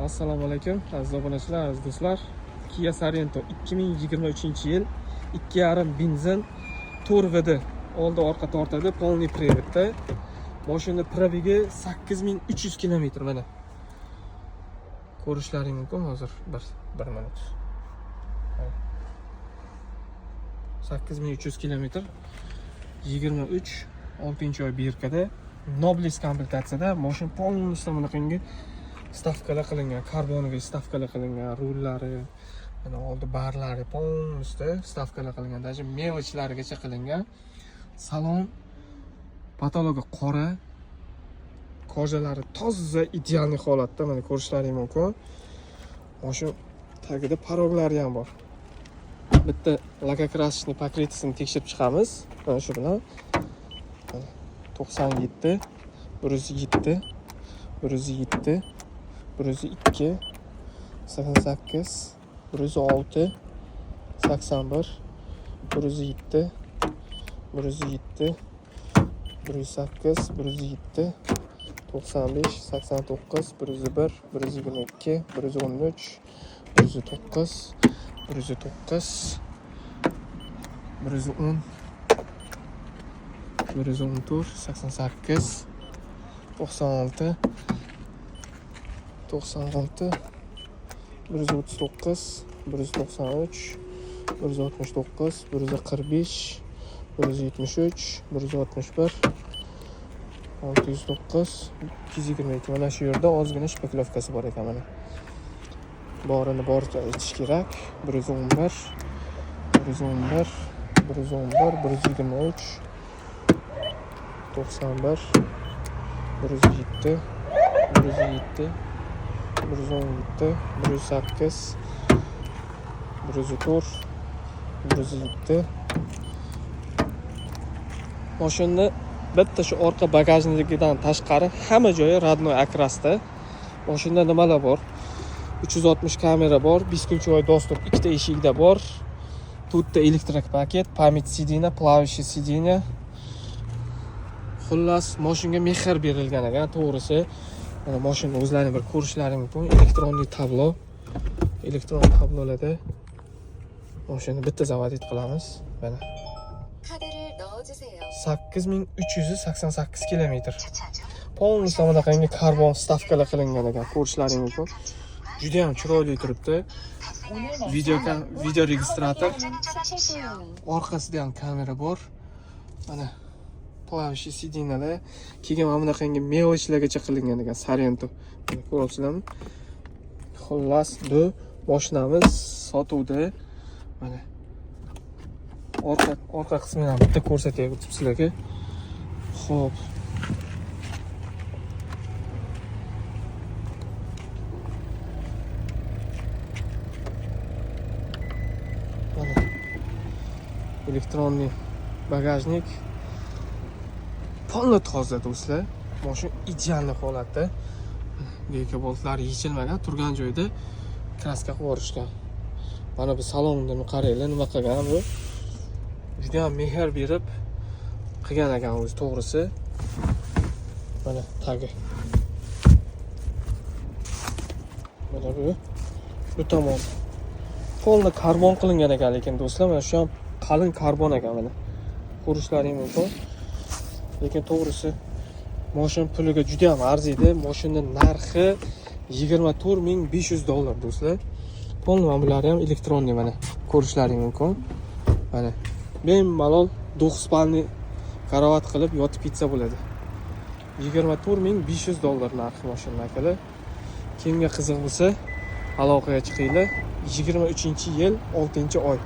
Assalomu alaykum aziz obunachilar, aziz do'stlar. Kia Sorento 2023-yil 2.5 benzin turvd. Oldi orqa tortadi, polniy privedda. Mashina probegi 8300 km mana. Ko'rishlaring mumkin hozir bir minut. 8300 km 23 6-oy birkada Nobles komplektatsiyada mashina polностью bunaqangi stavkalar qilingan, karboniga stavkalar qilingan, rullari, mana oldi barlari polностью stavkalar qilingan, даже mevochlarigacha qilingan. Salon patologi qora, kojalari toza, ideal holatda, mana ko'rishlaring mumkin. Mashina tagida paroglari ham bor. Bitta lakokrasочный покрытиесini tekshirib chiqamiz. Mana shu bilan 97 107 107 102 88 106 81 107 107 108 107 95 89 101 122 113 109 109 110 114 88 96 96 139 193 169 145 173 161 609 222. Mana shu yerda ozgina shpeklovkasi bor ekan mana. Borini boricha aytish kerak. 111 111 111 123 91 107 107 117 108 104 107. Mashina bitta shu orqa bagajnikidan tashqari hamma joyi родной akrasda. Mashinada nimalar bor? 360 kamera bor, бескключевой доступ, ikkita eshikda bor. To'rtta elektrik paket, pamять сиденья, плавающее сиденье. Xullas, mashinaga mehr berilgan ekan, to'g'risi. Mana mashina o'zlaring bir ko'rishlaring mumkin. Elektronli tablo. Elektron tablolarda mashina bitta zavodit qilamiz. Mana 8388 km. Polностью bunaqangi karbon stavkalar qilingan ekan, ko'rishlaring mumkin. Juda ham chiroyli turibdi. Video registrator. Orqasida ham kamera bor. Mana плавающий сиденьяlar, keyin mana bunaqangi mevochlargacha qilingan ekan Sorento. Mana ko'ryapsizlarmi? Xullas, bu mashinamiz sotuvda. Mana orqa qismini ham bitta ko'rsatay sizlarga. Xo'p. Mana elektronli bagajnik. Polni toza do'stlar. Mashina ideal holatda. Geyka boltlari yechilmagan, turgan joyda kraska qilib yuborishgan. Mana bu salonni qaranglar, nima qilgan bu? Juda ham mehr berib qilgan ekan o'zi, to'g'risi. Mana tagi. Mana bu tomon. Polni karbon qilingan ekan, lekin do'stlar, mana shu ham qalin karbon ekan mana. Ko'rishlaring mumkin. Lekin to'g'risi mashina puliga juda ham arziydi. Mashina narxi $24500 do'stlar. Polni bular ham elektronli mana ko'rishlaring mumkin. Mana bemalol 9 spalni karavot qilib yotib ketsa bo'ladi. $24500 narxi mashina akalar. Kimga qiziq bo'lsa, aloqaga chiqinglar. 23-yil 6-oy.